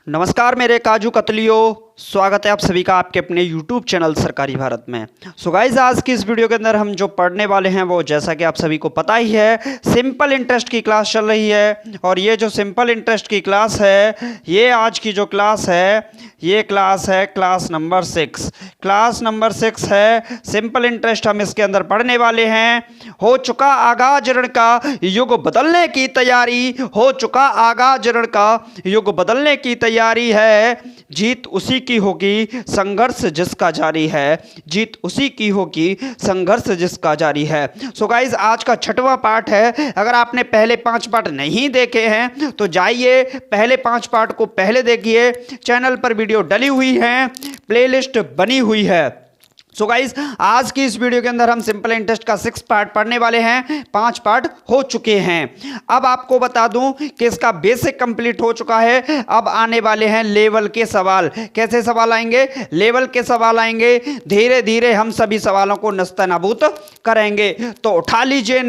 नमस्कार मेरे काजू कतलियों, स्वागत है आप सभी का आपके अपने YouTube चैनल सरकारी भारत में। सो गाइस, आज की इस वीडियो के अंदर हम जो पढ़ने वाले हैं वो जैसा कि आप सभी को पता ही है, सिंपल इंटरेस्ट की क्लास चल रही है। और ये जो सिंपल इंटरेस्ट की क्लास है, ये आज की जो क्लास है, ये क्लास है क्लास नंबर 6। क्लास नंबर 6 है, सिंपल इंटरेस्ट हम इसके अंदर पढ़ने वाले हैं। हो चुका आगाज ऋण का युग बदलने की तैयारी, हो चुका आगाज ऋण का युग बदलने की तैयारी है। जीत उसी की होगी संघर्ष जिसका जारी है, जीत उसी की होगी संघर्ष जिसका जारी है। सो गाइज, आज का 6वां पार्ट है। अगर आपने पहले 5 पार्ट नहीं देखे हैं तो जाइए पहले 5 पार्ट को पहले देखिए। चैनल पर वीडियो डली हुई है, प्लेलिस्ट बनी हुई है। सो गाइज, आज की इस वीडियो के अंदर हम सिंपल इंटरेस्ट का 6 पार्ट पढ़ने वाले हैं। 5 पार्ट हो चुके हैं। अब आपको बता दूं कि इसका बेसिक कंप्लीट हो चुका है। अब आने वाले हैं लेवल के सवाल। कैसे सवाल आएंगे? लेवल के सवाल आएंगे। धीरे धीरे हम सभी सवालों को नस्तनाबूद करेंगे। तो उठा लीजिए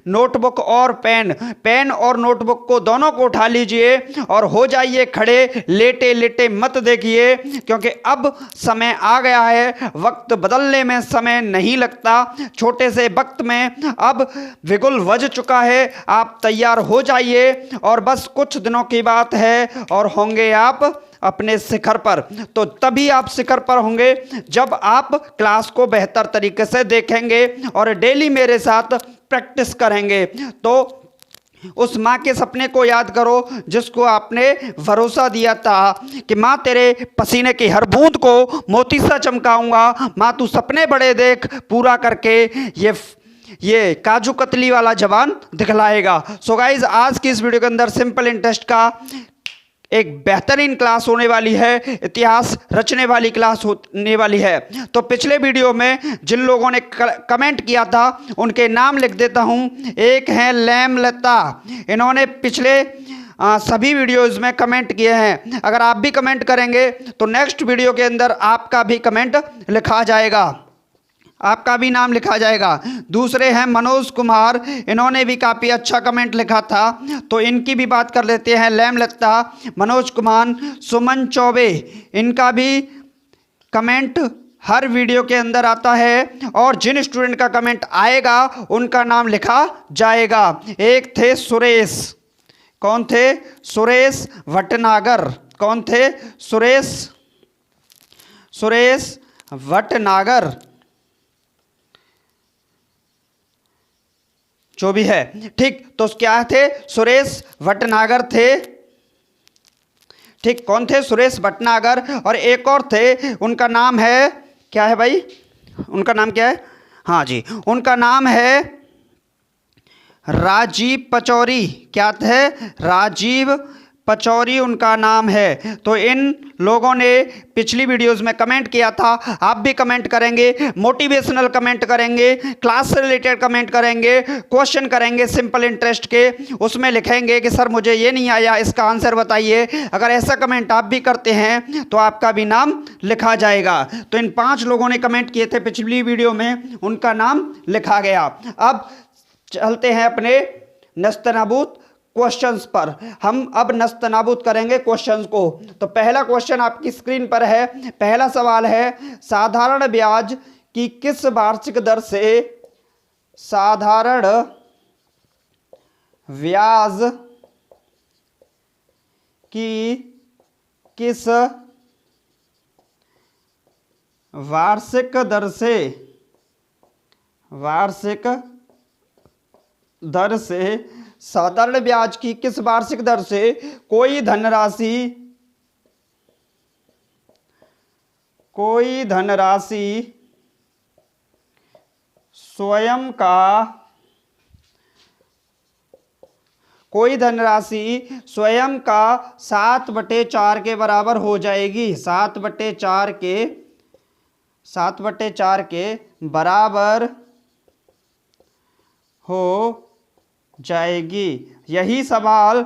नोटबुक और पेन, पेन और नोटबुक को दोनों को उठा लीजिए और हो जाइए खड़े। लेटे लेटे मत देखिए, क्योंकि अब समय आ गया है। वक्त बदलने में समय नहीं लगता। छोटे से वक्त में अब बिगुल बज चुका है। आप तैयार हो जाइए और बस कुछ दिनों की बात है और होंगे आप अपने शिखर पर। तो तभी आप शिखर पर होंगे जब आप क्लास को बेहतर तरीके से देखेंगे और डेली मेरे साथ प्रैक्टिस करेंगे। तो उस माँ के सपने को याद करो जिसको आपने भरोसा दिया था कि माँ तेरे पसीने की हर बूंद को मोती सा चमकाऊंगा। माँ तू सपने बड़े देख, पूरा करके ये काजू कतली वाला जवान दिखलाएगा। सो गाइज, आज की इस वीडियो के अंदर सिंपल इंटरेस्ट का एक बेहतरीन क्लास होने वाली है, इतिहास रचने वाली क्लास होने वाली है। तो पिछले वीडियो में जिन लोगों ने कमेंट किया था उनके नाम लिख देता हूं। एक है लैम लता, इन्होंने पिछले सभी वीडियोस में कमेंट किए हैं। अगर आप भी कमेंट करेंगे तो नेक्स्ट वीडियो के अंदर आपका भी कमेंट लिखा जाएगा, आपका भी नाम लिखा जाएगा। दूसरे हैं मनोज कुमार, इन्होंने भी काफ़ी अच्छा कमेंट लिखा था, तो इनकी भी बात कर लेते हैं। लैम लत्ता, मनोज कुमार, सुमन चौबे, इनका भी कमेंट हर वीडियो के अंदर आता है और जिन स्टूडेंट का कमेंट आएगा उनका नाम लिखा जाएगा। एक थे सुरेश, कौन थे? सुरेश भटनागर। कौन थे? सुरेश भटनागर, जो भी है, ठीक। तो क्या थे? सुरेश भटनागर थे, ठीक। कौन थे? सुरेश भटनागर। और एक और थे, उनका नाम है, क्या है भाई? उनका नाम क्या है? हाँ जी, उनका नाम है राजीव पचौरी। क्या थे? राजीव पचौरी उनका नाम है। तो इन लोगों ने पिछली वीडियोस में कमेंट किया था। आप भी कमेंट करेंगे, मोटिवेशनल कमेंट करेंगे, क्लास से रिलेटेड कमेंट करेंगे, क्वेश्चन करेंगे सिंपल इंटरेस्ट के। उसमें लिखेंगे कि सर मुझे ये नहीं आया, इसका आंसर बताइए। अगर ऐसा कमेंट आप भी करते हैं तो आपका भी नाम लिखा जाएगा। तो इन 5 लोगों ने कमेंट किए थे पिछली वीडियो में, उनका नाम लिखा गया। अब चलते हैं अपने नस्तनाबूद क्वेश्चंस पर। हम अब नस्तनाबूद करेंगे क्वेश्चंस को। तो पहला क्वेश्चन आपकी स्क्रीन पर है। पहला सवाल है, साधारण ब्याज की किस वार्षिक दर से, साधारण ब्याज की किस वार्षिक दर से, वार्षिक दर से, साधारण ब्याज की किस वार्षिक दर से कोई धनराशि स्वयं का, कोई धनराशि स्वयं का 7/4 के बराबर हो जाएगी। 7/4 के बराबर हो जाएगी। यही सवाल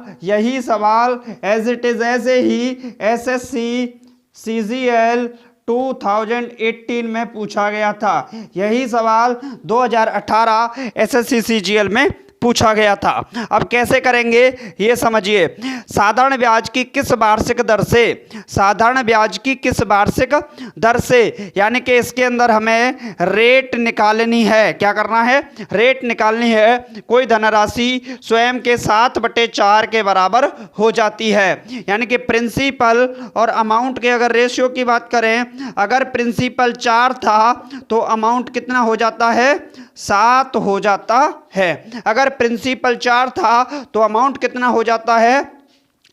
एज इट इज ऐसे ही एसएससी सीजीएल 2018 में पूछा गया था। यही सवाल 2018 एसएससी सीजीएल में पूछा गया था। अब कैसे करेंगे ये समझिए। साधारण ब्याज की किस वार्षिक दर से, साधारण ब्याज की किस वार्षिक दर से, यानी कि इसके अंदर हमें रेट निकालनी है। क्या करना है? रेट निकालनी है। कोई धनराशि स्वयं के 7/4 के बराबर हो जाती है। यानी कि प्रिंसिपल और अमाउंट के अगर रेशियो की बात करें, अगर प्रिंसिपल 4 था तो अमाउंट कितना हो जाता है? 7 हो जाता है। अगर प्रिंसिपल 4 था तो अमाउंट कितना हो जाता है?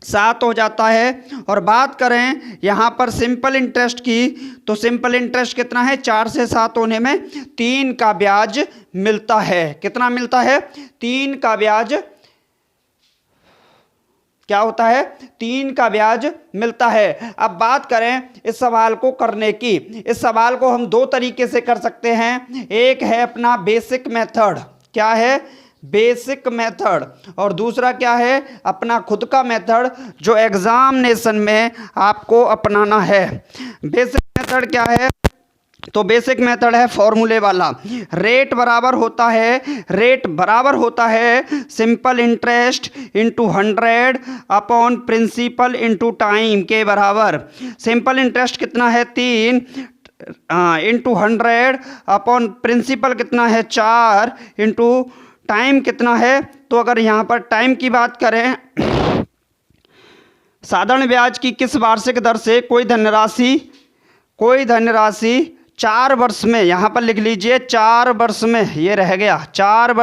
7 हो जाता है। और बात करें यहाँ पर सिंपल इंटरेस्ट की, तो सिंपल इंटरेस्ट कितना है? 4 से 7 होने में 3 का ब्याज मिलता है। कितना मिलता है? 3 का ब्याज क्या होता है? 3 का ब्याज मिलता है। अब बात करें इस सवाल को करने की, इस सवाल को हम 2 तरीके से कर सकते हैं। एक है अपना बेसिक मेथड, क्या है? Basic method. और दूसरा क्या है? अपना खुद का मेथड जो एग्जामिनेशन में आपको अपनाना है। बेसिक मेथड क्या है? तो बेसिक मेथड है फॉर्मूले वाला। रेट बराबर होता है simple interest into 100 upon principal into time के बराबर। सिंपल इंटरेस्ट कितना है? 3 इंटू 100 अपॉन प्रिंसिपल कितना है? 4 इंटू टाइम कितना है? तो अगर यहाँ पर टाइम की बात करें, साधारण ब्याज की किस वार्षिक दर से कोई धनराशि 4 वर्ष में, यहाँ पर लिख लीजिए 4 वर्ष में, ये रह गया 4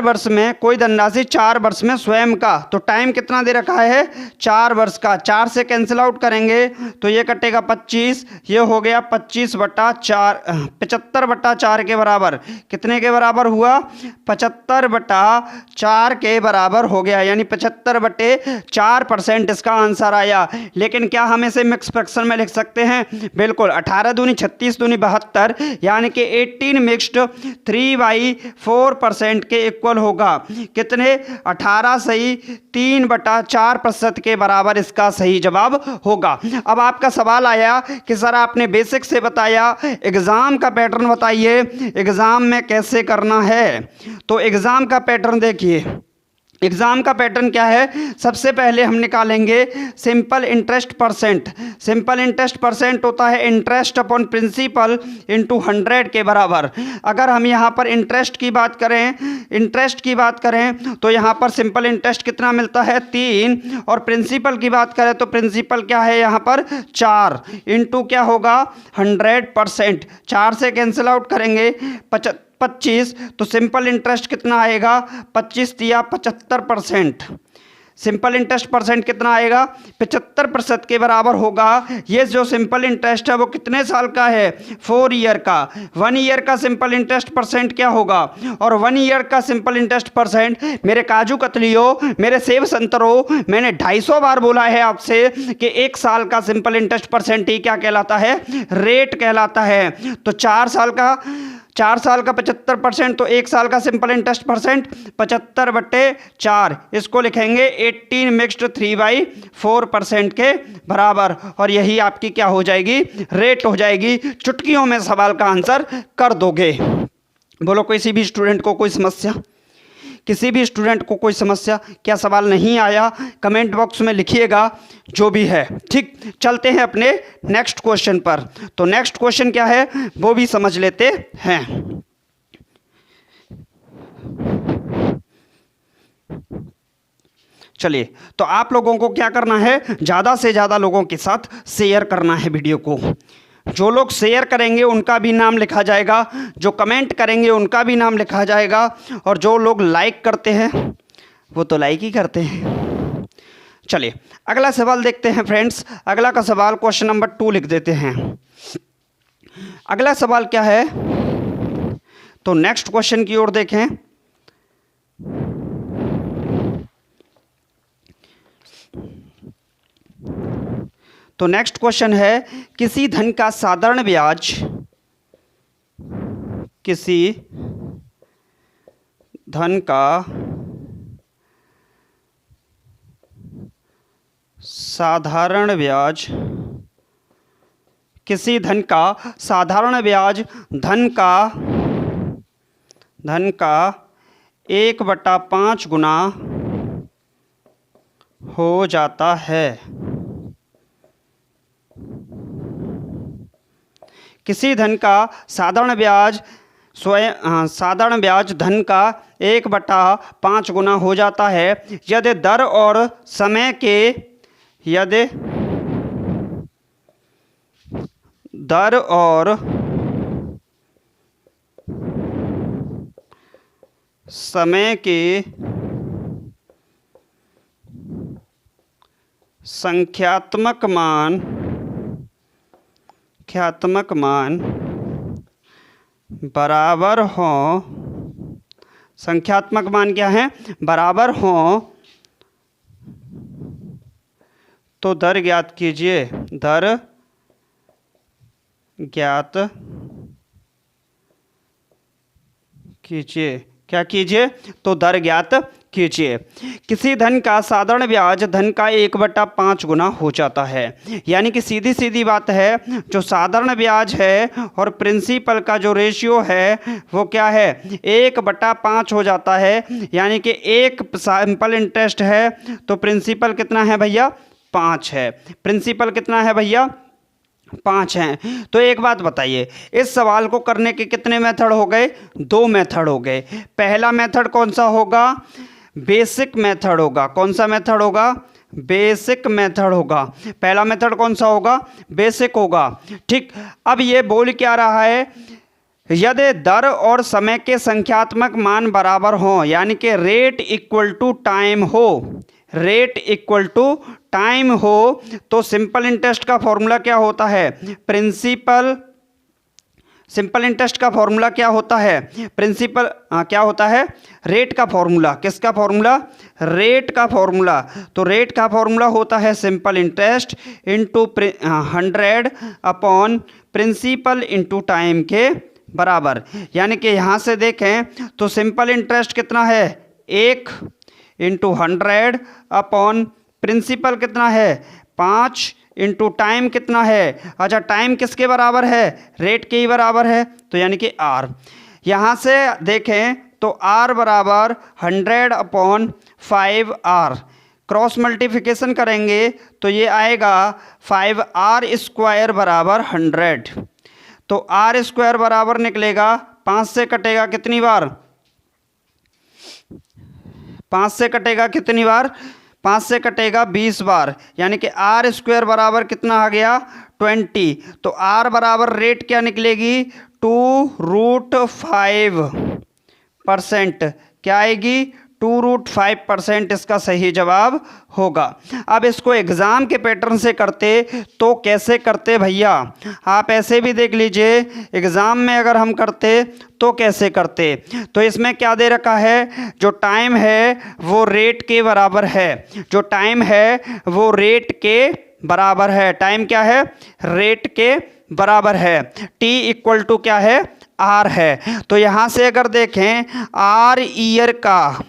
वर्ष में कोई धनराशि 4 वर्ष में स्वयं का, तो टाइम कितना दे रखा है? 4 वर्ष का। 4 से कैंसिल आउट करेंगे तो ये कटेगा 25, ये हो गया 25/4, 75/4 के बराबर। कितने के बराबर हुआ? 75/4 के बराबर हो गया, यानी 75/4% इसका आंसर आया। लेकिन क्या हम इसे मिक्स फ्रैक्शन में लिख सकते हैं? बिल्कुल। 18 दूनी 36 दूनी 72, यानी कि 18 मिक्स्ड 3/4% के इक्वल होगा। कितने? 18 सही 3/4% के बराबर इसका सही जवाब होगा। अब आपका सवाल आया कि सर आपने बेसिक से बताया, एग्जाम का पैटर्न बताइए, एग्जाम में कैसे करना है। तो एग्जाम का पैटर्न देखिए, एग्जाम का पैटर्न क्या है? सबसे पहले हम निकालेंगे simple interest percent. Simple interest percent होता है इंटरेस्ट अपॉन प्रिंसिपल इंटू 100 के बराबर। अगर हम यहाँ पर इंटरेस्ट की बात करें तो यहाँ पर सिंपल इंटरेस्ट कितना मिलता है? 3। और प्रिंसिपल की बात करें तो प्रिंसिपल क्या है यहाँ पर? 4 इंटू क्या होगा? 100%। 4 से कैंसिल आउट करेंगे 25, तो सिंपल इंटरेस्ट कितना आएगा? 25 या 75%। सिंपल इंटरेस्ट परसेंट कितना आएगा? 75% के बराबर होगा। ये जो सिंपल इंटरेस्ट है वो कितने साल का है? 4 ईयर का। 1 ईयर का सिंपल इंटरेस्ट परसेंट क्या होगा? और 1 ईयर का सिंपल इंटरेस्ट परसेंट, मेरे काजू कतलियों, मेरे सेब संतरों, मैंने 250 बार बोला है आपसे कि 1 साल का सिंपल इंटरेस्ट परसेंट ही क्या कहलाता है? रेट कहलाता है। तो 4 साल का 75%, तो 1 साल का सिंपल इंटरेस्ट परसेंट 75/4, इसको लिखेंगे 18 मिक्स्ड 3/4% के बराबर। और यही आपकी क्या हो जाएगी? रेट हो जाएगी। चुटकियों में सवाल का आंसर कर दोगे। बोलो किसी भी स्टूडेंट को कोई समस्या? क्या सवाल नहीं आया? कमेंट बॉक्स में लिखिएगा जो भी है। ठीक, चलते हैं अपने नेक्स्ट क्वेश्चन पर। तो नेक्स्ट क्वेश्चन क्या है वो भी समझ लेते हैं। चलिए, तो आप लोगों को क्या करना है? ज़्यादा से ज़्यादा लोगों के साथ शेयर करना है वीडियो को। जो लोग शेयर करेंगे उनका भी नाम लिखा जाएगा, जो कमेंट करेंगे उनका भी नाम लिखा जाएगा, और जो लोग लाइक करते हैं वो तो लाइक ही करते हैं। चलिए अगला सवाल देखते हैं फ्रेंड्स। अगला का सवाल क्वेश्चन नंबर 2 लिख देते हैं। अगला सवाल क्या है? तो नेक्स्ट क्वेश्चन की ओर देखें। तो नेक्स्ट क्वेश्चन है, किसी धन का साधारण ब्याज, किसी धन का साधारण ब्याज, किसी धन का साधारण ब्याज धन का 1/5 गुना हो जाता है। किसी धन का साधारण ब्याज साधारण ब्याज धन का 1/5 गुना हो जाता है यदि दर और समय के संख्यात्मक मान बराबर हों। संख्यात्मक मान क्या है? बराबर हों तो दर ज्ञात कीजिए। दर ज्ञात कीजिए। क्या कीजिए? तो दर ज्ञात कीजिए। किसी धन का साधारण ब्याज धन का 1/5 गुना हो जाता है। यानी कि सीधी सीधी बात है, जो साधारण ब्याज है और प्रिंसिपल का जो रेशियो है वो क्या है? 1/5 हो जाता है। यानी कि एक सिंपल इंटरेस्ट है तो प्रिंसिपल कितना है भैया? 5 है। प्रिंसिपल कितना है भैया? 5 हैं। तो एक बात बताइए, इस सवाल को करने के कितने मेथड हो गए? 2 मेथड हो गए। पहला मेथड कौन सा होगा? बेसिक मेथड होगा। कौन सा मेथड होगा? बेसिक मेथड होगा। पहला मेथड कौन सा होगा? बेसिक होगा। ठीक। अब ये बोल क्या रहा है? यदि दर और समय के संख्यात्मक मान बराबर हों, यानी कि रेट इक्वल टू टाइम हो, रेट इक्वल टू टाइम हो, तो सिंपल इंटरेस्ट का फॉर्मूला क्या होता है? सिंपल इंटरेस्ट का फॉर्मूला क्या होता है? प्रिंसिपल क्या होता है? रेट का फॉर्मूला। किसका फॉर्मूला? रेट का फॉर्मूला। तो रेट का फॉर्मूला होता है simple interest into 100 upon principal into time के बराबर। यानी कि यहाँ से देखें तो सिंपल इंटरेस्ट कितना है? 1 इंटू 100 अपॉन प्रिंसिपल कितना है? 5 इंटू टाइम कितना है? अच्छा, टाइम किसके बराबर है? रेट के ही बराबर है, तो यानी कि आर। यहाँ से देखें तो आर बराबर 100 अपॉन 5R। क्रॉस मल्टीप्लिकेशन करेंगे तो ये आएगा 5R² बराबर 100। तो R² बराबर निकलेगा, 5 से कटेगा कितनी बार? 5 से कटेगा कितनी बार? 5 से कटेगा 20 बार। यानी कि R² बराबर कितना आ गया? 20। तो R बराबर रेट क्या निकलेगी? 2√5%। क्या आएगी? 2√5% इसका सही जवाब होगा। अब इसको एग्ज़ाम के पैटर्न से करते तो कैसे करते भैया? आप ऐसे भी देख लीजिए, एग्ज़ाम में अगर हम करते तो कैसे करते? तो इसमें क्या दे रखा है? जो टाइम है वो रेट के बराबर है। जो टाइम है वो रेट के बराबर है। टाइम क्या है? रेट के बराबर है। T इक्वल टू क्या है? R है। तो यहाँ से अगर देखें R ईयर का,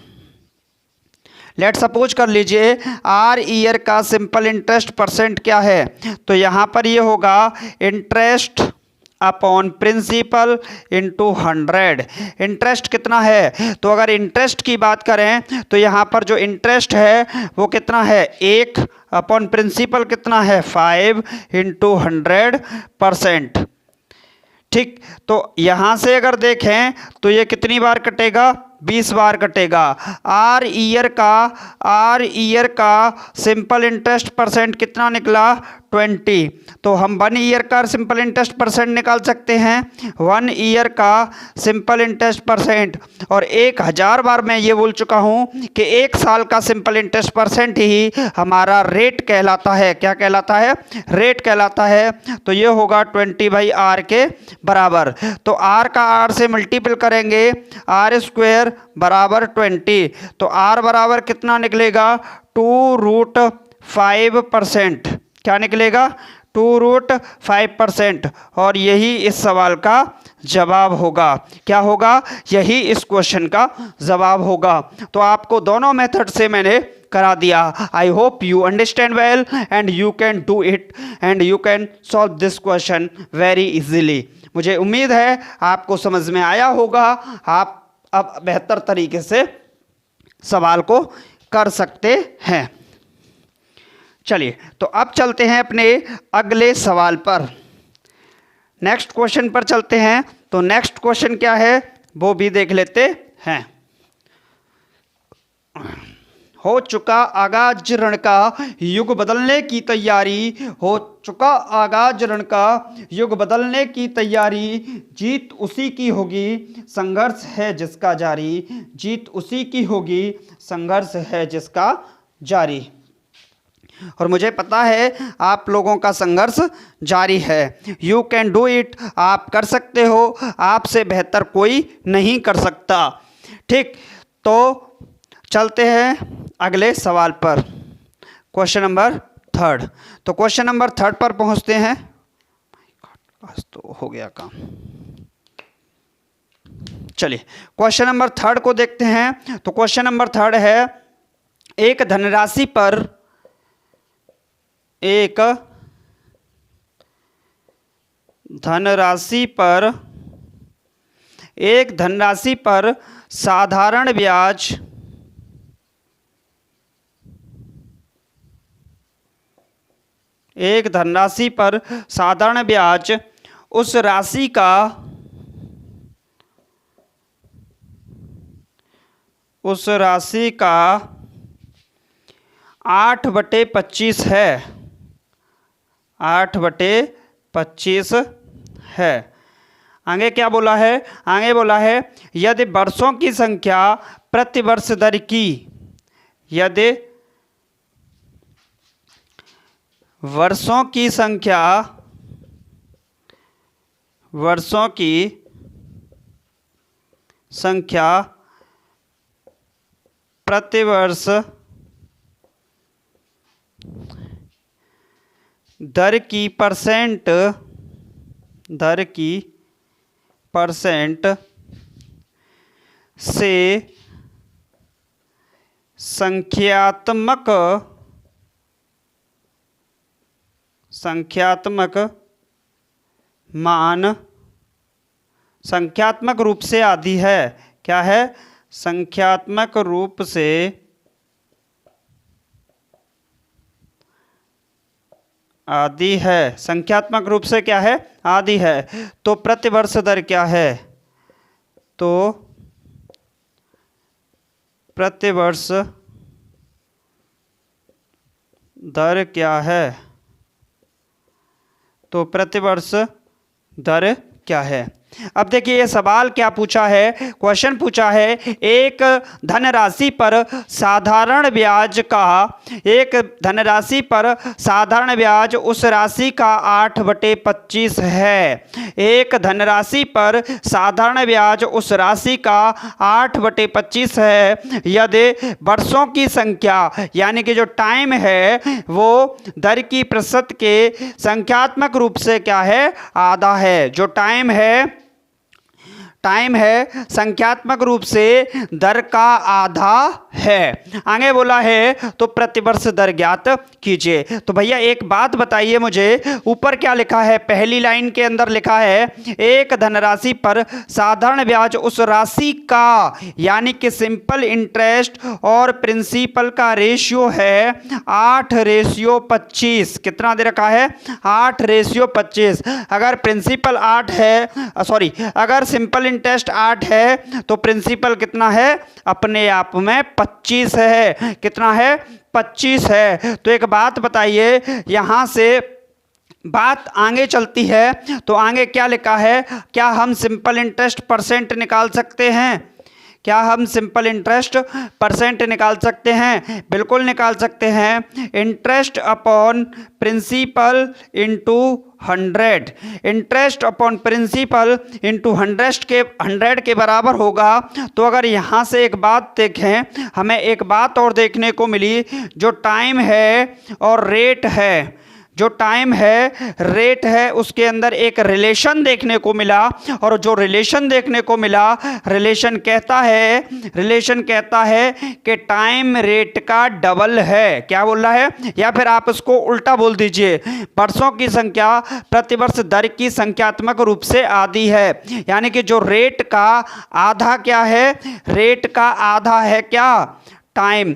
लेट सपोज कर लीजिए R ईयर का सिंपल इंटरेस्ट परसेंट क्या है? तो यहाँ पर ये होगा interest upon principal into 100। Interest कितना है? तो अगर इंटरेस्ट की बात करें तो यहाँ पर जो इंटरेस्ट है वो कितना है? 1 अपॉन प्रिंसिपल कितना है? 5 इंटू 100%। ठीक। तो यहाँ से अगर देखें तो ये कितनी बार कटेगा? 20 बार कटेगा। R ईयर का सिंपल इंटरेस्ट परसेंट कितना निकला? 20। तो हम 1 ईयर का सिंपल इंटरेस्ट परसेंट निकाल सकते हैं। 1 ईयर का सिंपल इंटरेस्ट परसेंट। और 1000 बार मैं ये बोल चुका हूँ कि 1 साल का सिंपल इंटरेस्ट परसेंट ही हमारा रेट कहलाता है। क्या कहलाता है? रेट कहलाता है। तो ये होगा 20/R के बराबर। तो R का R से मल्टीपल करेंगे, R² बराबर 20। तो R बराबर कितना निकलेगा? 2√5%। क्या निकलेगा? 2√5%। और यही इस सवाल का जवाब होगा। क्या होगा? यही इस क्वेश्चन का जवाब होगा। तो आपको दोनों मेथड से मैंने करा दिया। I hope you understand well and you can do it and you can solve this question very easily. मुझे उम्मीद है आपको समझ में आया होगा। आप अब बेहतर तरीके से सवाल को कर सकते हैं। चलिए तो अब चलते हैं अपने अगले सवाल पर, नेक्स्ट क्वेश्चन पर चलते हैं। तो नेक्स्ट क्वेश्चन क्या है वो भी देख लेते हैं। हो चुका आगाज रण का युग बदलने की तैयारी, हो चुका आगाज रण का युग बदलने की तैयारी, जीत उसी की होगी संघर्ष है जिसका जारी, जीत उसी की होगी संघर्ष है जिसका जारी। और मुझे पता है आप लोगों का संघर्ष जारी है। यू कैन डू इट, आप कर सकते हो, आपसे बेहतर कोई नहीं कर सकता। ठीक, तो चलते हैं अगले सवाल पर, क्वेश्चन नंबर 3। तो क्वेश्चन नंबर 3 पर पहुंचते हैं। आज तो हो गया काम। चलिए क्वेश्चन नंबर 3 को देखते हैं। तो क्वेश्चन नंबर 3 है, एक धनराशि पर साधारण ब्याज उस राशि का 8/25 है, 8/25 है। आगे क्या बोला है? आगे बोला है यदि वर्षों की संख्या प्रतिवर्ष दर की, यदि वर्षों की संख्या प्रतिवर्ष दर की परसेंट से संख्यात्मक मान संख्यात्मक रूप से आधी है। क्या है? संख्यात्मक रूप से आधी है। संख्यात्मक रूप से क्या है? आधी है। तो प्रतिवर्ष दर क्या है? तो प्रतिवर्ष दर क्या है? तो प्रतिवर्ष दर क्या है? अब देखिए ये सवाल क्या पूछा है, क्वेश्चन पूछा है एक धनराशि पर साधारण ब्याज उस राशि का 8/25 है। एक धनराशि पर साधारण ब्याज उस राशि का 8/25 है। यदि वर्षों की संख्या यानी कि जो टाइम है वो दर की प्रतिशत के संख्यात्मक रूप से क्या है? आधा है। जो टाइम है संख्यात्मक रूप से दर का आधा है। आगे बोला है तो प्रतिवर्ष दर ज्ञात कीजिए। तो भैया एक बात बताइए मुझे, ऊपर क्या लिखा है? पहली लाइन के अंदर लिखा है एक धनराशि पर साधारण ब्याज उस राशि का, यानी कि सिंपल इंटरेस्ट और प्रिंसिपल का रेशियो है 8:25। कितना दे रखा है? 8:25। अगर प्रिंसिपल 8 है, अगर सिंपल इंटरेस्ट 8 है तो प्रिंसिपल कितना है? अपने आप में 25 है। कितना है? 25 है। तो एक बात बताइए, यहां से बात आगे चलती है तो आगे क्या लिखा है? क्या हम सिंपल इंटरेस्ट परसेंट निकाल सकते हैं? क्या हम सिंपल इंटरेस्ट परसेंट निकाल सकते हैं? बिल्कुल निकाल सकते हैं। Interest upon principal into 100, interest upon principal into 100 के बराबर होगा। तो अगर यहाँ से एक बात देखें, हमें एक बात और देखने को मिली, जो टाइम है और रेट है, जो टाइम है, रेट है, उसके अंदर एक रिलेशन देखने को मिला, और जो रिलेशन देखने को मिला, रिलेशन कहता है कि टाइम रेट का डबल है। क्या बोल रहा है? या फिर आप इसको उल्टा बोल दीजिए, वर्षों की संख्या प्रतिवर्ष दर की संख्यात्मक रूप से आधी है। यानी कि जो रेट का आधा क्या है? रेट का आधा है क्या? टाइम।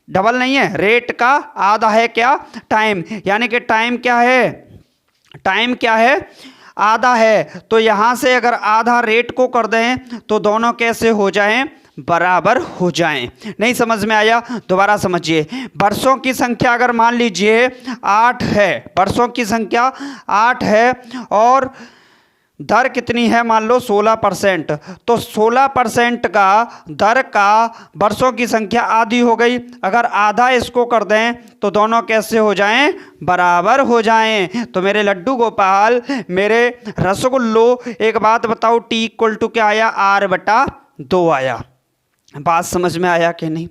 डबल नहीं है, रेट का आधा है क्या? टाइम। यानी कि टाइम क्या है? टाइम क्या है? आधा है। तो यहां से अगर आधा रेट को कर दें तो दोनों कैसे हो जाएं? बराबर हो जाएं। नहीं समझ में आया? दोबारा समझिए। वर्षों की संख्या अगर मान लीजिए 8 है, वर्षों की संख्या 8 है और दर कितनी है? मान लो 16%। तो 16% का दर का वर्षों की संख्या आधी हो गई। अगर आधा इसको कर दें तो दोनों कैसे हो जाएं? बराबर हो जाएं। तो मेरे लड्डू गोपाल, मेरे रसगुल्लो, एक बात बताओ, टी इक्वल टू क्या आया? r/2 आया। बात समझ में आया कि नहीं?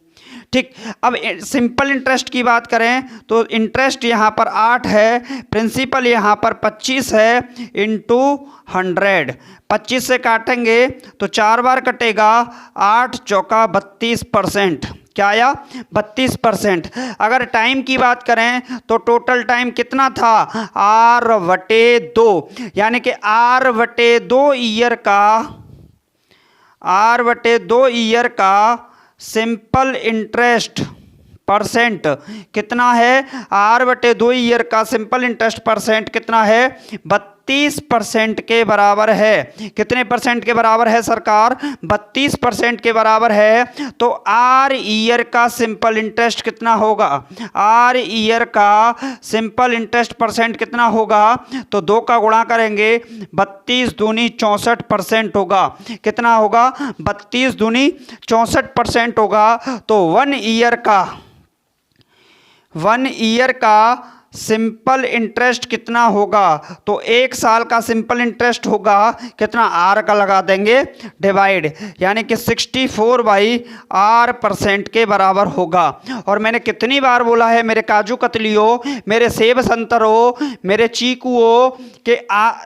ठीक। अब सिंपल इंटरेस्ट की बात करें तो इंटरेस्ट यहाँ पर 8 है, प्रिंसिपल यहाँ पर 25 है, इंटू 100। 25 से काटेंगे तो 4 बार कटेगा, 8 चौका 32%। क्या आया? 32%। अगर टाइम की बात करें तो टोटल टाइम कितना था? r/2। यानी कि r/2 ईयर का सिंपल इंटरेस्ट परसेंट कितना है? r/2 ईयर का सिंपल इंटरेस्ट परसेंट कितना है? 32% के बराबर है। कितने परसेंट के बराबर है सरकार? 32% के बराबर है। तो r ईयर का सिंपल इंटरेस्ट कितना होगा? r ईयर का सिंपल इंटरेस्ट परसेंट कितना होगा? तो 2 का गुणा करेंगे, 32 दूनी 64% होगा। कितना होगा? 32 दूनी 64% होगा। तो 1 ईयर का सिंपल इंटरेस्ट कितना होगा? तो 1 साल का सिंपल इंटरेस्ट होगा कितना? r का लगा देंगे डिवाइड, यानी कि 64/r% के बराबर होगा। और मैंने कितनी बार बोला है मेरे काजू कतलियों, मेरे सेब संतरों, मेरे चीकुओं, कि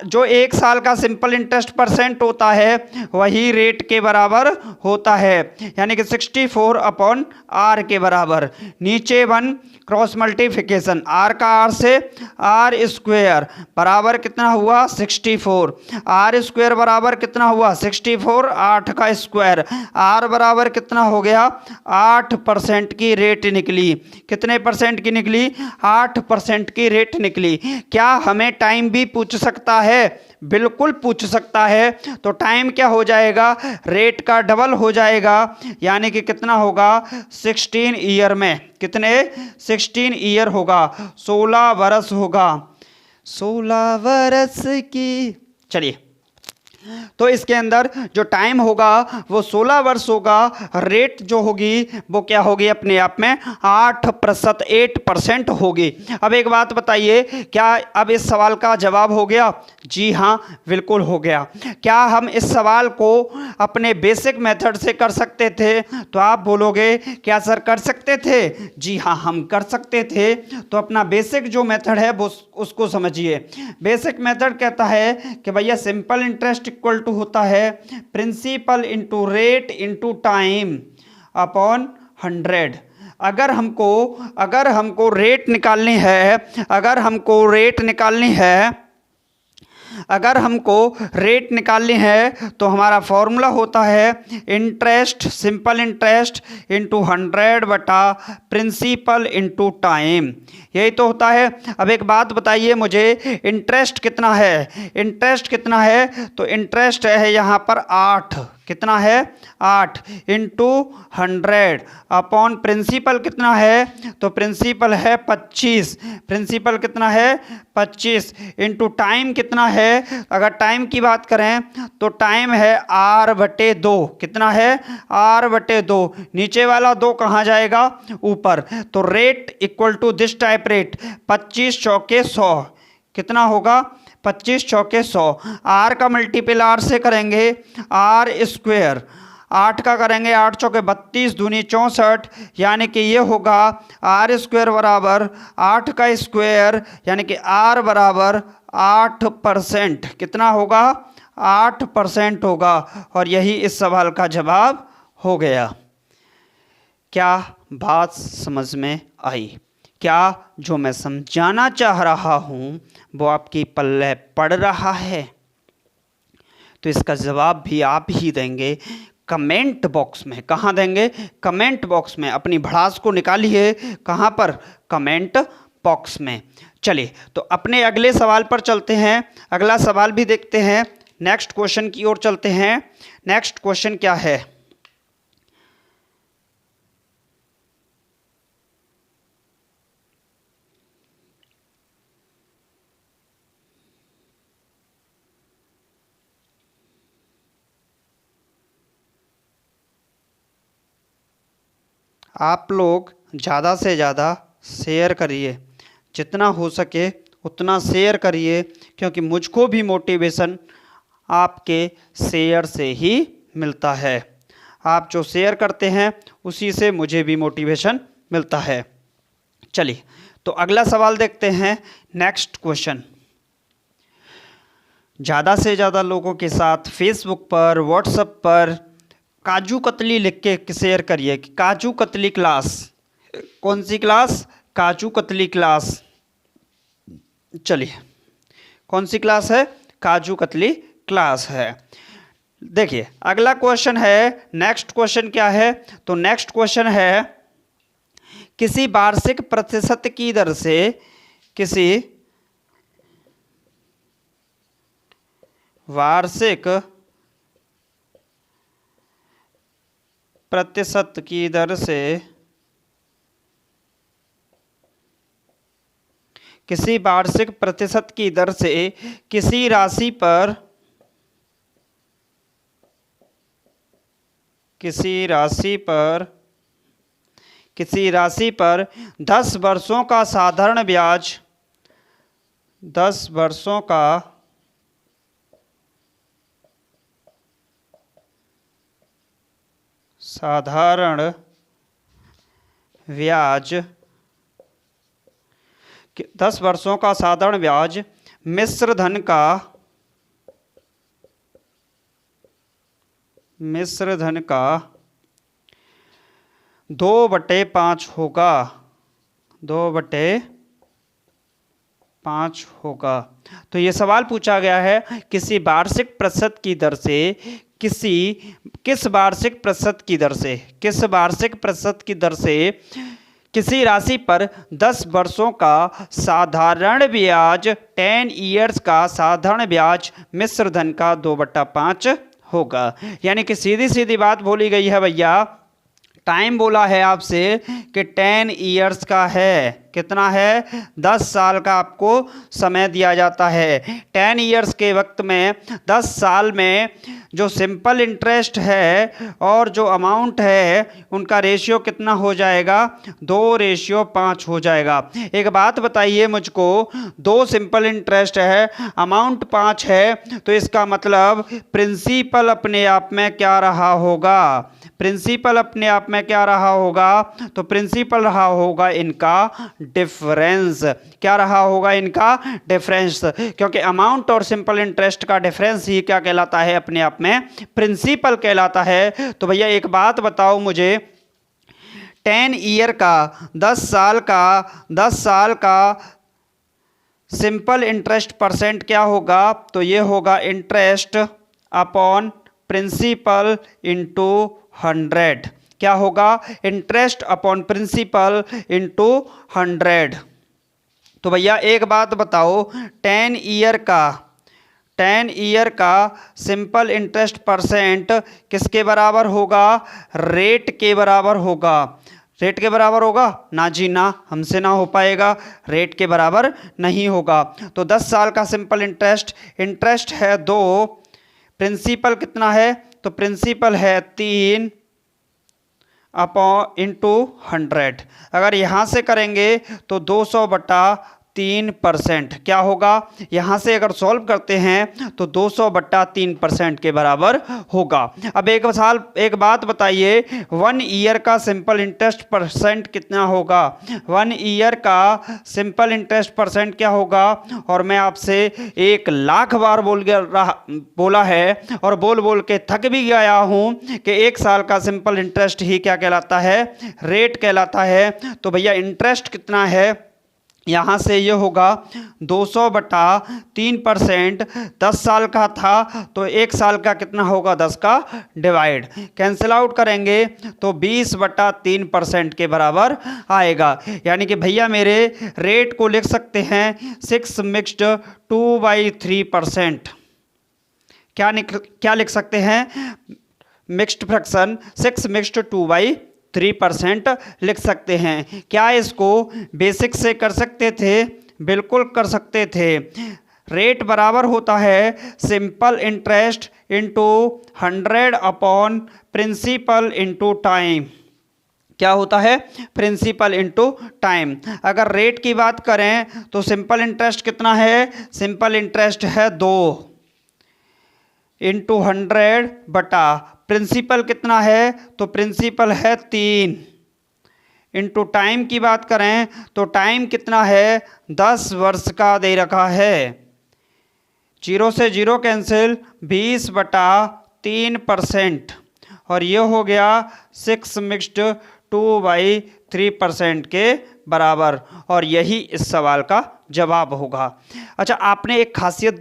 जो 1 साल का सिंपल इंटरेस्ट परसेंट होता है वही रेट के बराबर होता है, यानी कि 64/r के बराबर। नीचे 1 क्रॉस मल्टीप्लिकेशन, r का r से r² बराबर कितना हुआ? 64। r² बराबर कितना हुआ? 64। 8 का स्क्वायर, r बराबर कितना हो गया? 8% की रेट निकली। कितने परसेंट की निकली? 8% की रेट निकली। क्या हमें टाइम भी पूछ सकता है? बिल्कुल पूछ सकता है। तो टाइम क्या हो जाएगा? रेट का डबल हो जाएगा, यानी कि कितना होगा? 16 ईयर में। कितने? 16 ईयर होगा, 16 वर्ष होगा। 16 वर्ष की। चलिए, तो इसके अंदर जो टाइम होगा वो 16 वर्ष होगा। रेट जो होगी वो क्या होगी? अपने आप में 8% होगी। अब एक बात बताइए, क्या अब इस सवाल का जवाब हो गया? जी हाँ, बिल्कुल हो गया। क्या हम इस सवाल को अपने बेसिक मेथड से कर सकते थे? तो आप बोलोगे क्या सर कर सकते थे? जी हाँ, हम कर सकते थे। तो अपना बेसिक जो मेथड है वो उसको समझिए। बेसिक मेथड कहता है कि भैया सिंपल इंटरेस्ट इक्वल टू होता है principal into rate into time upon 100। अगर हमको रेट निकालनी है तो हमारा फॉर्मूला होता है इंटरेस्ट, सिंपल इंटरेस्ट इंटू 100 बटा प्रिंसिपल इंटू टाइम। यही तो होता है। अब एक बात बताइए मुझे, इंटरेस्ट कितना है? तो इंटरेस्ट है यहाँ पर 8। कितना है? 8 इंटू 100 अपॉन प्रिंसिपल कितना है? तो प्रिंसिपल है 25। प्रिंसिपल कितना है? 25 इंटू टाइम कितना है? अगर टाइम की बात करें तो टाइम है r/2। कितना है? r/2। नीचे वाला 2 कहाँ जाएगा? ऊपर। तो rate equal to this type rate, 25 चौके 100। कितना होगा? 25 चौके 100। r का मल्टीपल r से करेंगे r²। 8 का करेंगे 8 चौके 32 दूनी 64, यानी कि ये होगा आर स्क्वायर बराबर 8 का स्क्वायर, यानी कि आर बराबर 8%। कितना होगा? 8% होगा। और यही इस सवाल का जवाब हो गया। क्या बात समझ में आई? क्या जो मैं समझाना चाह रहा हूँ वो आपकी पल्ले पड़ रहा है? तो इसका जवाब भी आप ही देंगे कमेंट बॉक्स में। कहाँ देंगे? कमेंट बॉक्स में। अपनी भड़ास को निकालिए। कहाँ पर? कमेंट बॉक्स में। चलिए तो अपने अगले सवाल पर चलते हैं। अगला सवाल भी देखते हैं। नेक्स्ट क्वेश्चन की ओर चलते हैं। नेक्स्ट क्वेश्चन क्या है? आप लोग ज़्यादा से ज़्यादा शेयर करिए, जितना हो सके उतना शेयर करिए, क्योंकि मुझको भी मोटिवेशन आपके शेयर से ही मिलता है। आप जो शेयर करते हैं उसी से मुझे भी मोटिवेशन मिलता है। चलिए तो अगला सवाल देखते हैं। Next question. ज़्यादा से ज़्यादा लोगों के साथ फेसबुक पर, व्हाट्सएप पर काजू कतली लिख के शेयर करिए कि काजू कतली क्लास। कौन सी क्लास? काजू कतली क्लास। चलिए कौन सी क्लास है? काजू कतली क्लास है। देखिए अगला क्वेश्चन है। नेक्स्ट क्वेश्चन क्या है? तो नेक्स्ट क्वेश्चन है किसी वार्षिक प्रतिशत की दर से, किसी वार्षिक प्रतिशत की दर से, किसी वार्षिक प्रतिशत की दर से किसी राशि पर, किसी राशि पर 10 वर्षों का साधारण ब्याज, 10 वर्षों का साधारण ब्याज, 10 वर्षों का साधारण ब्याज मिश्र धन का 2/5 होगा, 2/5 होगा। तो ये सवाल पूछा गया है किसी वार्षिक प्रतिशत की दर से, किस वार्षिक प्रतिशत की दर से, किस वार्षिक प्रतिशत की दर से किसी राशि पर 10 वर्षों का साधारण ब्याज, 10 ईयर्स का साधारण ब्याज मिश्र धन का 2/5 होगा। यानी कि सीधी सीधी बात बोली गई है भैया। टाइम बोला है आपसे कि 10 ईयर्स का है। कितना है? 10 साल का आपको समय दिया जाता है। 10 ईयर्स के वक्त में 10 साल में जो सिंपल इंटरेस्ट है और जो अमाउंट है उनका रेशियो कितना हो जाएगा? 2:5 हो जाएगा। एक बात बताइए मुझको, 2 सिंपल इंटरेस्ट है, अमाउंट 5 है, तो इसका मतलब प्रिंसिपल अपने आप में क्या रहा होगा? प्रिंसिपल अपने आप में क्या रहा होगा? तो प्रिंसिपल रहा होगा इनका डिफरेंस। क्या रहा होगा? इनका डिफरेंस। क्योंकि अमाउंट और सिंपल इंटरेस्ट का डिफरेंस ही क्या कहलाता है? अपने आप में प्रिंसिपल कहलाता है। तो भैया एक बात बताओ मुझे, 10 ईयर का, 10 साल का सिंपल इंटरेस्ट परसेंट क्या होगा? तो ये होगा इंटरेस्ट अपॉन प्रिंसिपल इंटू 100। क्या होगा? Interest upon principal into 100। तो भैया एक बात बताओ, 10 ईयर का सिंपल इंटरेस्ट परसेंट किसके बराबर होगा? रेट के बराबर होगा। रेट के बराबर होगा? ना जी ना, हमसे ना हो पाएगा, रेट के बराबर नहीं होगा। तो 10 साल का सिंपल इंटरेस्ट है 2, प्रिंसिपल कितना है? तो प्रिंसिपल है 3 अपॉन इंटू 100। अगर यहाँ से करेंगे तो 200/3 3%। क्या होगा, यहाँ से अगर सॉल्व करते हैं तो 200/3% के बराबर होगा। अब एक बात बताइए, 1 ईयर का सिंपल इंटरेस्ट परसेंट कितना होगा? 1 ईयर का सिंपल इंटरेस्ट परसेंट क्या होगा? और मैं आपसे 1,00,000 बार बोला है और बोल बोल के थक भी गया हूँ कि 1 साल का सिंपल इंटरेस्ट ही क्या कहलाता है? रेट कहलाता है। तो भैया इंटरेस्ट कितना है? यहाँ से ये होगा 200/3%। 10 साल का था तो 1 साल का कितना होगा? 10 का डिवाइड, कैंसिल आउट करेंगे तो 20/3% के बराबर आएगा। यानी कि भैया मेरे रेट को लिख सकते हैं 6 मिक्स्ड 2/3%। क्या लिख सकते हैं? मिक्स्ड फ्रैक्शन 6 मिक्स्ड 2/3% लिख सकते हैं। क्या इसको बेसिक से कर सकते थे? बिल्कुल कर सकते थे। रेट बराबर होता है simple interest into 100 upon principal into time. क्या होता है? Principal into time. अगर रेट की बात करें तो सिंपल इंटरेस्ट कितना है? सिंपल इंटरेस्ट है 2 इंटू 100 बटा प्रिंसिपल कितना है? तो प्रिंसिपल है 3 इंटू टाइम की बात करें तो टाइम कितना है? 10 वर्ष का दे रखा है। 0 से 0 कैंसिल, 20/3% और ये हो गया 6 मिक्स्ड 2/3% के बराबर। और यही इस सवाल का जवाब होगा। अच्छा, आपने एक खासियत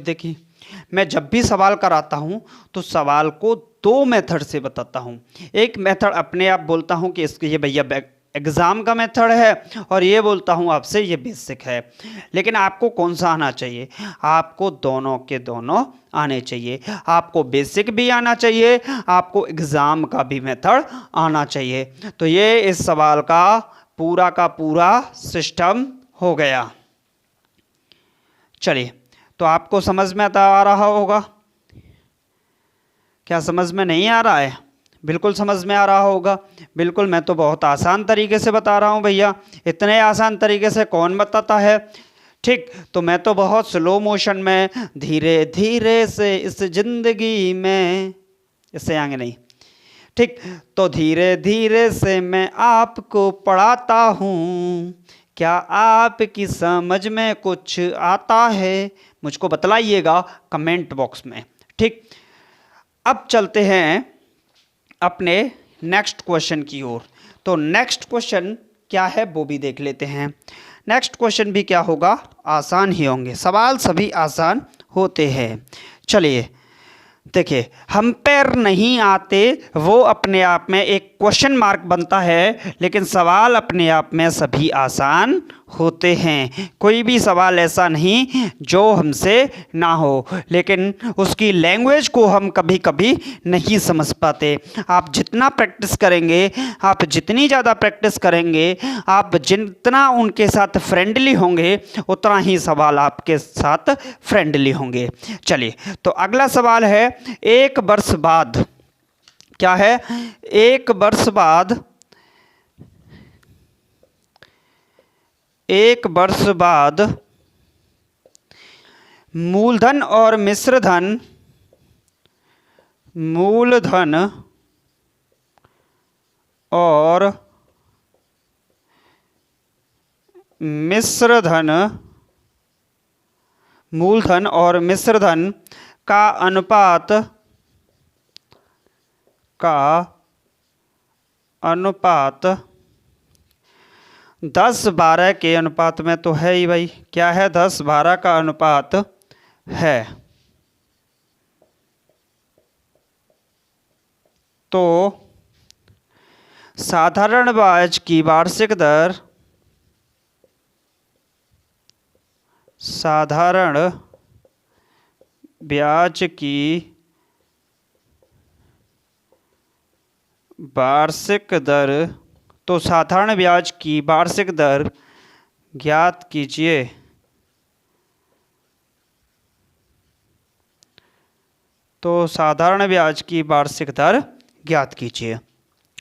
देखी, मैं जब भी सवाल कराता हूं तो सवाल को 2 मेथड से बताता हूं। एक मेथड अपने आप बोलता हूं कि इसके ये भैया एग्ज़ाम का मेथड है और ये बोलता हूं आपसे ये बेसिक है। लेकिन आपको कौन सा आना चाहिए? आपको दोनों के दोनों आने चाहिए। आपको बेसिक भी आना चाहिए, आपको एग्ज़ाम का भी मेथड आना चाहिए। तो ये इस सवाल का पूरा सिस्टम हो गया। चलिए, तो आपको समझ में आ रहा होगा। क्या समझ में नहीं आ रहा है? बिल्कुल समझ में आ रहा होगा। बिल्कुल, मैं तो बहुत आसान तरीके से बता रहा हूँ भैया। इतने आसान तरीके से कौन बताता है? ठीक, तो मैं तो बहुत स्लो मोशन में धीरे धीरे से इस जिंदगी में, इससे आगे नहीं। ठीक, तो धीरे धीरे से मैं आपको पढ़ाता हूँ, क्या आपकी समझ में कुछ आता है? मुझको बतलाइएगा कमेंट बॉक्स में। ठीक, अब चलते हैं अपने नेक्स्ट क्वेश्चन की ओर। तो नेक्स्ट क्वेश्चन क्या है वो भी देख लेते हैं। नेक्स्ट क्वेश्चन भी क्या होगा? आसान ही होंगे, सवाल सभी आसान होते हैं। चलिए देखिए, हम पैर नहीं आते वो अपने आप में एक क्वेश्चन मार्क बनता है, लेकिन सवाल अपने आप में सभी आसान होते हैं। कोई भी सवाल ऐसा नहीं जो हमसे ना हो, लेकिन उसकी लैंग्वेज को हम कभी कभी नहीं समझ पाते। आप जितना प्रैक्टिस करेंगे, आप जितनी ज़्यादा प्रैक्टिस करेंगे, आप जितना उनके साथ फ्रेंडली होंगे, उतना ही सवाल आपके साथ फ्रेंडली होंगे। चलिए, तो अगला सवाल है, 1 वर्ष बाद, क्या है? 1 वर्ष बाद, 1 वर्ष बाद मूलधन और मिश्रधन, मूलधन और मिश्रधन, मूलधन और मिश्रधन का अनुपात 10-12 के अनुपात में तो है ही भाई। क्या है? 10-12 का अनुपात है। तो साधारण ब्याज की वार्षिक दर, साधारण ब्याज की वार्षिक दर, तो साधारण ब्याज की वार्षिक दर ज्ञात कीजिए। तो साधारण ब्याज की वार्षिक दर ज्ञात कीजिए।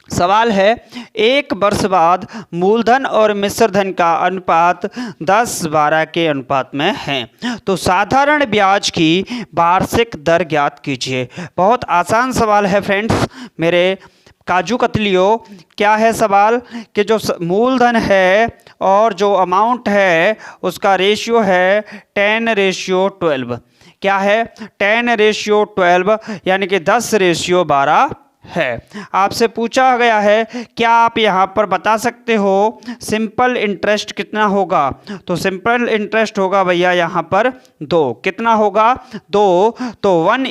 सवाल है, एक वर्ष बाद मूलधन और मिश्र धन का अनुपात 10-12 के अनुपात में है, तो साधारण ब्याज की वार्षिक दर ज्ञात कीजिए। बहुत आसान सवाल है फ्रेंड्स मेरे काजू कतलियों। क्या है सवाल कि जो मूलधन है और जो अमाउंट है उसका रेशियो है 10:12। क्या है? 10:12 यानी कि 10:12 है। आपसे पूछा गया है क्या आप यहाँ पर बता सकते हो सिंपल इंटरेस्ट कितना होगा? तो सिंपल इंटरेस्ट होगा भैया यहाँ पर 2। कितना होगा? 2। तो 1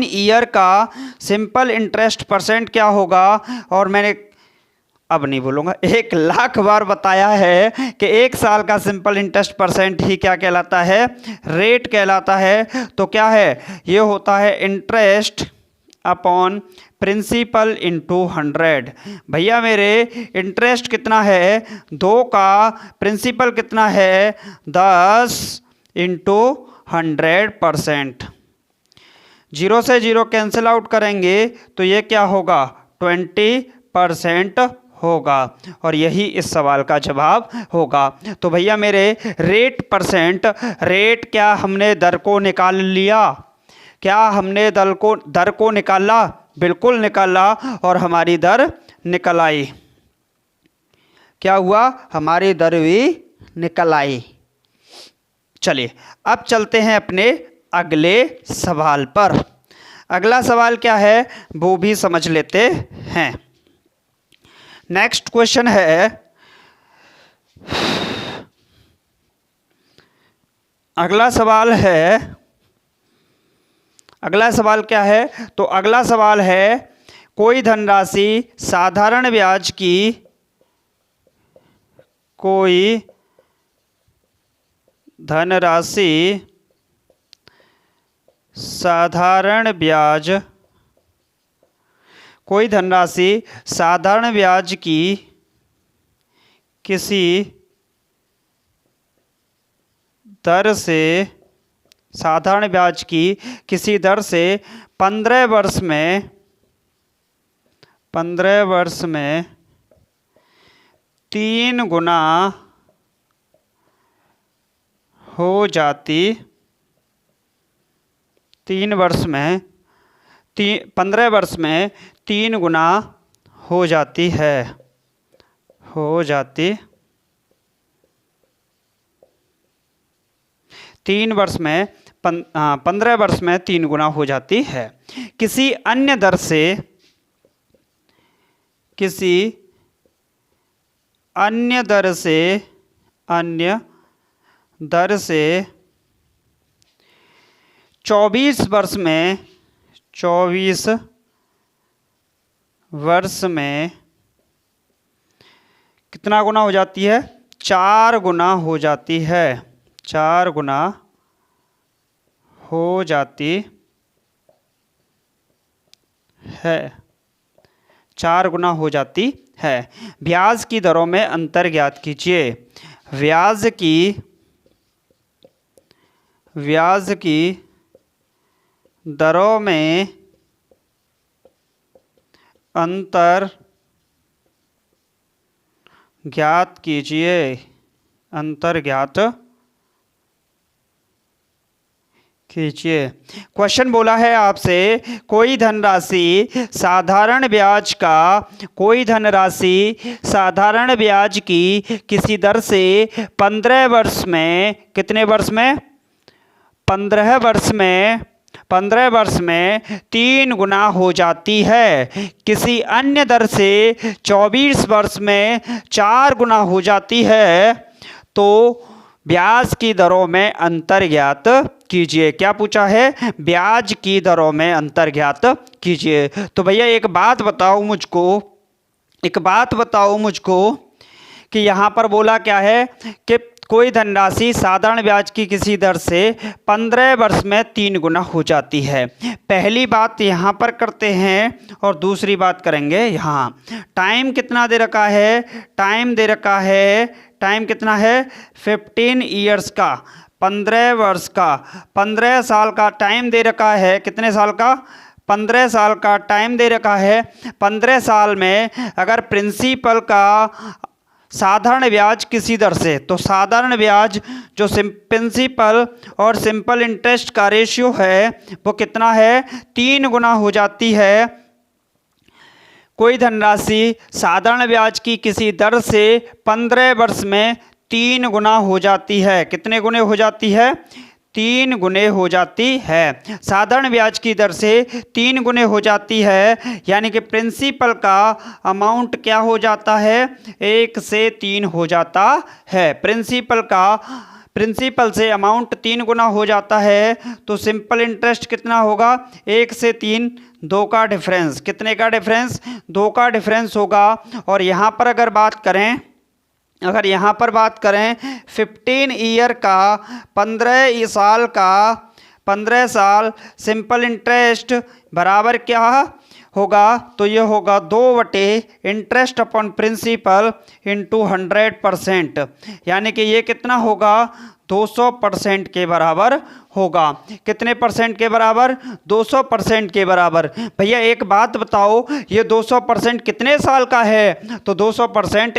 ईयर का सिंपल इंटरेस्ट परसेंट क्या होगा? और मैंने अब नहीं बोलूँगा, 1,00,000 बार बताया है कि 1 साल का सिंपल इंटरेस्ट परसेंट ही क्या कहलाता है? रेट कहलाता है। तो क्या है? ये होता है इंटरेस्ट अपॉन प्रिंसिपल इंटू 100। भैया मेरे इंटरेस्ट कितना है? 2 का प्रिंसिपल कितना है? 10 इंटू 100%। 0 से 0 कैंसिल आउट करेंगे तो ये क्या होगा? 20% होगा और यही इस सवाल का जवाब होगा। तो भैया मेरे रेट परसेंट, रेट क्या हमने दर को निकाल लिया? क्या हमने दर को निकाला? बिल्कुल निकाला और हमारी दर निकल आई। क्या हुआ? हमारी दर भी निकल आई। चलिए अब चलते हैं अपने अगले सवाल पर। अगला सवाल क्या है वो भी समझ लेते हैं। नेक्स्ट क्वेश्चन है, अगला सवाल क्या है? तो अगला सवाल है, कोई धनराशि साधारण ब्याज की साधारण ब्याज की किसी दर से 15 वर्ष में 3 गुना हो जाती, 15 वर्ष में 3 गुना हो जाती है, 3 वर्ष में 15 वर्ष में 3 गुना हो जाती है। किसी अन्य दर से 24 वर्ष में कितना गुना हो जाती है? 4 गुना हो जाती है, 4 गुना हो जाती है, 4 गुना हो जाती है। ब्याज की दरों में अंतर ज्ञात कीजिए। ब्याज की दरों में अंतर ज्ञात कीजिए, अंतर ज्ञात कीजिए। क्वेश्चन बोला है आपसे, कोई धनराशि साधारण ब्याज की किसी दर से 15 वर्ष में, कितने वर्ष में? 15 वर्ष में 3 गुना हो जाती है। किसी अन्य दर से 24 वर्ष में 4 गुना हो जाती है। तो ब्याज की दरों में अंतर ज्ञात कीजिए। क्या पूछा है? ब्याज की दरों में अंतर ज्ञात कीजिए। तो भैया एक बात बताओ मुझको कि यहाँ पर बोला क्या है कि कोई धनराशि साधारण ब्याज की किसी दर से 15 वर्ष में 3 गुना हो जाती है। पहली बात यहाँ पर करते हैं और दूसरी बात करेंगे यहाँ। टाइम कितना दे रखा है? टाइम कितना है? 15 ईयर्स का, 15 वर्ष का, 15 साल का टाइम दे रखा है। कितने साल का? 15 साल का टाइम दे रखा है। 15 साल में अगर प्रिंसिपल का साधारण ब्याज किसी दर से, तो साधारण ब्याज जो प्रिंसिपल और सिंपल इंटरेस्ट का रेशियो है वो कितना है, 3 गुना हो जाती है। कोई धनराशि साधारण ब्याज की किसी दर से 15 वर्ष में 3 गुना हो जाती है। कितने गुने हो जाती है, 3 गुने हो जाती है। साधारण ब्याज की दर से 3 गुने हो जाती है, यानी कि प्रिंसिपल का अमाउंट क्या हो जाता है, 1 से 3 हो जाता है। प्रिंसिपल से अमाउंट 3 गुना हो जाता है, तो सिंपल इंटरेस्ट कितना होगा, 1 से 3, 2 का डिफरेंस। कितने का डिफरेंस, 2 का डिफरेंस होगा। और यहाँ पर अगर बात करें 15 ईयर का, 15 साल सिंपल इंटरेस्ट बराबर क्या होगा, तो ये होगा 2 इंटरेस्ट अपॉन प्रिंसिपल इंटू 100%, यानी कि ये कितना होगा, 200% के बराबर होगा। कितने परसेंट के बराबर, 200% के बराबर। भैया एक बात बताओ, ये 200% कितने साल का है, तो 200%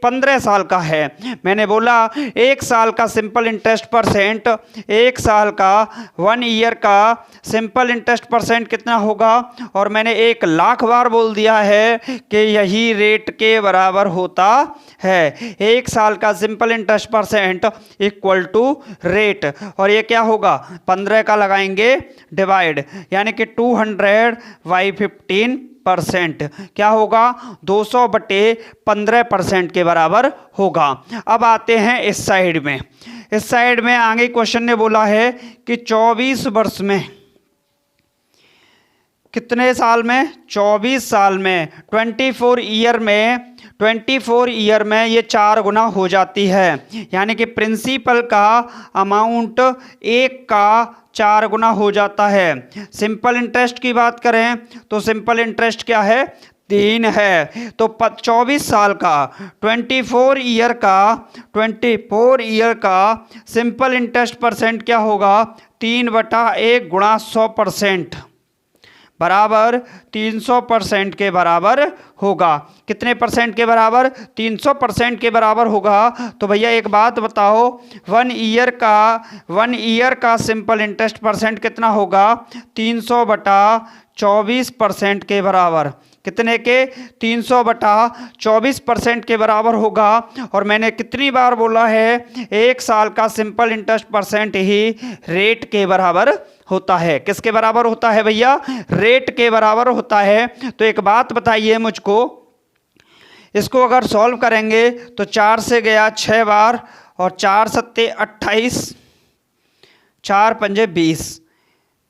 15 साल का है। मैंने बोला 1 साल का सिंपल इंटरेस्ट परसेंट, 1 साल का 1 ईयर का सिंपल इंटरेस्ट परसेंट कितना होगा, और मैंने 1 लाख बार बोल दिया है कि यही रेट के बराबर होता है। 1 साल का simple interest percent equal to rate, और ये क्या होगा, 15 का लगाएंगे डिवाइड, यानी कि 200/15%, क्या होगा, 200/15% के बराबर होगा। अब आते हैं इस साइड में। इस साइड में आगे क्वेश्चन ने बोला है कि 24 वर्ष में, कितने साल में, 24 साल में, 24 ईयर में ये 4 गुना हो जाती है, यानी कि प्रिंसिपल का अमाउंट 1 का 4 गुना हो जाता है। सिंपल इंटरेस्ट की बात करें तो सिंपल इंटरेस्ट क्या है, 3 है। तो 24 साल का, 24 ईयर का सिंपल इंटरेस्ट परसेंट क्या होगा, 3/1 गुणा 100% बराबर 300% के बराबर होगा। कितने परसेंट के बराबर, 300% के बराबर होगा। तो भैया एक बात बताओ, 1 ईयर का सिंपल इंटरेस्ट परसेंट कितना होगा, 300/24% के बराबर। कितने के, 300/24% के बराबर होगा। और मैंने कितनी बार बोला है, 1 साल का सिंपल इंटरेस्ट परसेंट ही रेट के बराबर होता है। किसके बराबर होता है भैया, रेट के बराबर होता है। तो एक बात बताइए मुझको, इसको अगर सॉल्व करेंगे तो 4 से गया 6 बार, और 4 सत्ते 28, 4 पंजे 20,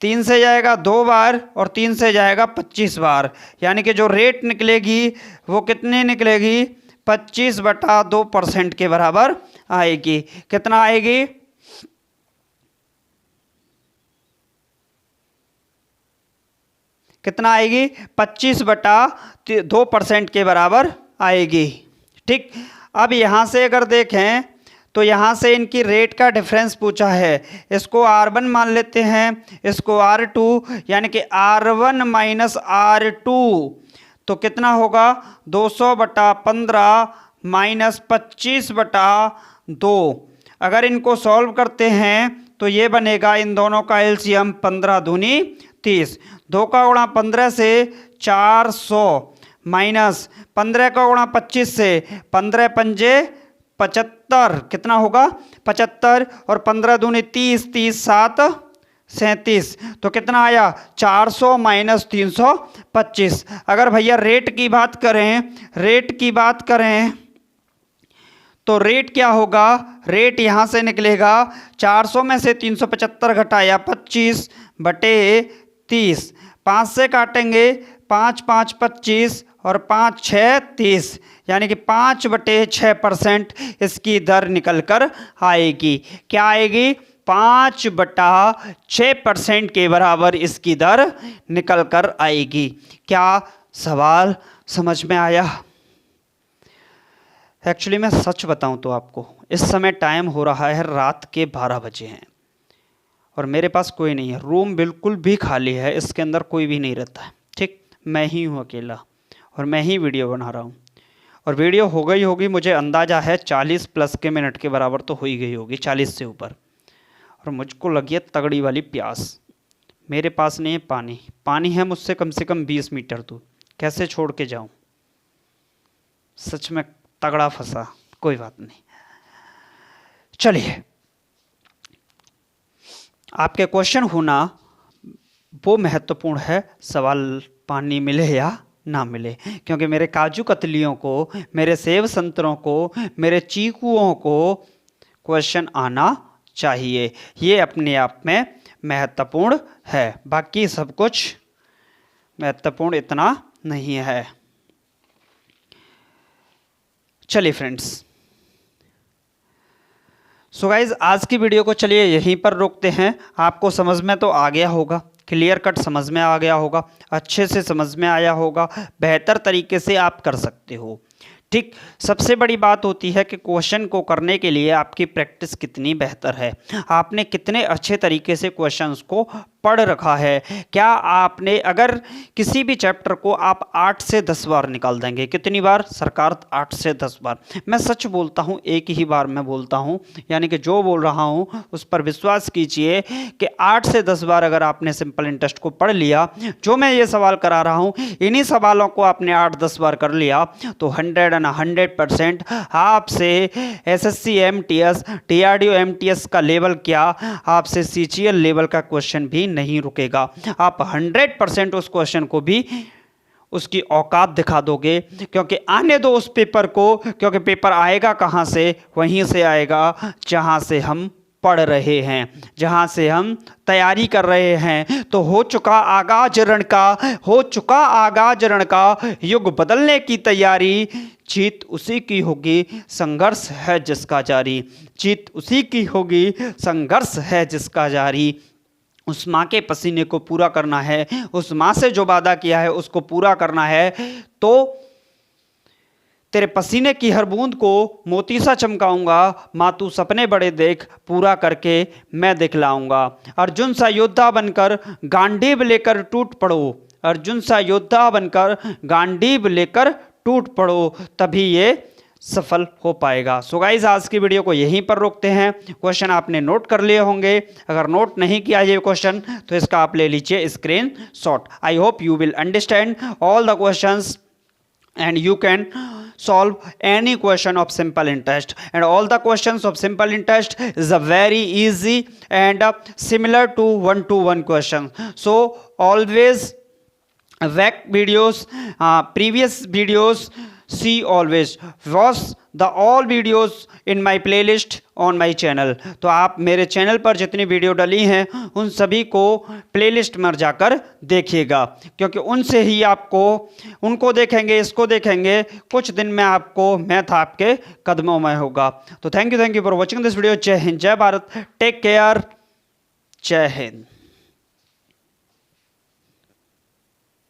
3 से जाएगा 2 बार, और 3 से जाएगा 25 बार, यानी कि जो रेट निकलेगी वो कितनी निकलेगी, 25/2% के बराबर आएगी। कितना आएगी, कितना आएगी, 25/2% के बराबर आएगी। ठीक, अब यहाँ से अगर देखें तो यहाँ से इनकी रेट का डिफरेंस पूछा है। इसको R1 मान लेते हैं, इसको R2, यानी कि R1 माइनस R2, तो कितना होगा, 200/15 माइनस 25/2। अगर इनको सॉल्व करते हैं तो ये बनेगा, इन दोनों का एलसीएम 15 दूनी 30, 2 का गुणा 15 से 400, माइनस 15 का गुणा 25 से 15 पंजे 75, कितना होगा, 75, और 15 दूनी 30, 30 7 37, तो कितना आया, 400 माइनस 325। अगर भैया रेट की बात करें तो रेट क्या होगा, रेट यहाँ से निकलेगा, 400 में से 375 घटाया 25/30, 5 से काटेंगे, 5 5 25, और 5 6 30, यानी कि 5/6% इसकी दर निकल कर आएगी। क्या आएगी, 5/6% के बराबर इसकी दर निकल कर आएगी। क्या सवाल समझ में आया? एक्चुअली मैं सच बताऊं तो आपको, इस समय टाइम हो रहा है रात के 12 बजे हैं, और मेरे पास कोई नहीं है, रूम बिल्कुल भी खाली है, इसके अंदर कोई भी नहीं रहता है। ठीक, मैं ही हूँ अकेला और मैं ही वीडियो बना रहा हूँ। और वीडियो हो गई होगी, मुझे अंदाज़ा है 40 प्लस के मिनट के बराबर तो हो ही गई होगी, 40 से ऊपर। और मुझको लगी है तगड़ी वाली प्यास। मेरे पास नहीं है पानी, पानी है मुझसे कम से कम 20 मीटर दूर, कैसे छोड़ के जाऊं? सच में तगड़ा फंसा। कोई बात नहीं, चलिए। आपके क्वेश्चन होना वो महत्वपूर्ण है, सवाल पानी मिले या ना मिले, क्योंकि मेरे काजू कतलियों को, मेरे सेब संतरों को, मेरे चीकुओं को क्वेश्चन आना चाहिए। ये अपने आप में महत्वपूर्ण है, बाकी सब कुछ महत्वपूर्ण इतना नहीं है। चलिए फ्रेंड्स, सो गाइज आज की वीडियो को चलिए यहीं पर रोकते हैं। आपको समझ में तो आ गया होगा, क्लियर कट समझ में आ गया होगा, अच्छे से समझ में आया होगा, बेहतर तरीके से आप कर सकते हो। ठीक, सबसे बड़ी बात होती है कि क्वेश्चन को करने के लिए आपकी प्रैक्टिस कितनी बेहतर है, आपने कितने अच्छे तरीके से क्वेश्चंस को पढ़ रखा है। क्या आपने, अगर किसी भी चैप्टर को आप 8 से 10 बार निकाल देंगे, कितनी बार सरकार? 8 से 10 बार। मैं सच बोलता हूँ, एक ही बार मैं बोलता हूँ, यानी कि जो बोल रहा हूँ उस पर विश्वास कीजिए कि 8 से 10 बार अगर आपने सिंपल इंटरेस्ट को पढ़ लिया, जो मैं ये सवाल करा रहा हूँ इन्हीं सवालों को आपने 8-10 बार कर लिया, तो 100% आपसे SSC MTS DRDO MTS का लेवल क्या, आपसे CGL लेवल का क्वेश्चन भी नहीं रुकेगा। आप 100% उस क्वेश्चन को भी उसकी औकात दिखा दोगे, क्योंकि आने दो उस पेपर को, क्योंकि पेपर आएगा कहाँ से? वहीं से आएगा जहाँ से हम पढ़ रहे हैं, जहाँ से हम तैयारी कर रहे हैं। तो हो चुका आगाज रण का युग बदलने की तैयारी, जीत उसी की होगी, संघर्ष है जिसका जारी। जीत उसी की होगी, संघर्ष है जिसका जारी। उस माँ के पसीने को पूरा करना है, उस माँ से जो वादा किया है उसको पूरा करना है। तो तेरे पसीने की हर बूंद को मोती सा चमकाऊंगा, माँ तू सपने बड़े देख, पूरा करके मैं दिखलाऊंगा। अर्जुन सा योद्धा बनकर गांडीव लेकर टूट पड़ो, अर्जुन सा योद्धा बनकर गांडीव लेकर टूट पड़ो, तभी ये सफल हो पाएगा। सो गाइस आज की वीडियो को यहीं पर रोकते हैं। क्वेश्चन आपने नोट कर लिए होंगे, अगर नोट नहीं किया ये क्वेश्चन तो इसका आप ले लीजिए screenshot. I hope you will understand all the questions and you can solve any question of simple interest, and all the questions of simple interest is a very easy and similar to one-to-one question. So always back videos, previous videos, see always, watch the all videos in my playlist on my channel। तो आप मेरे channel पर जितनी video डली हैं उन सभी को प्लेलिस्ट में जाकर देखिएगा, क्योंकि उनसे ही आपको, उनको देखेंगे, इसको देखेंगे, कुछ दिन में आपको मैथ आपके कदमों में होगा। तो thank you for watching this video. जय हिंद, जय भारत, टेक केयर, जय हिंद।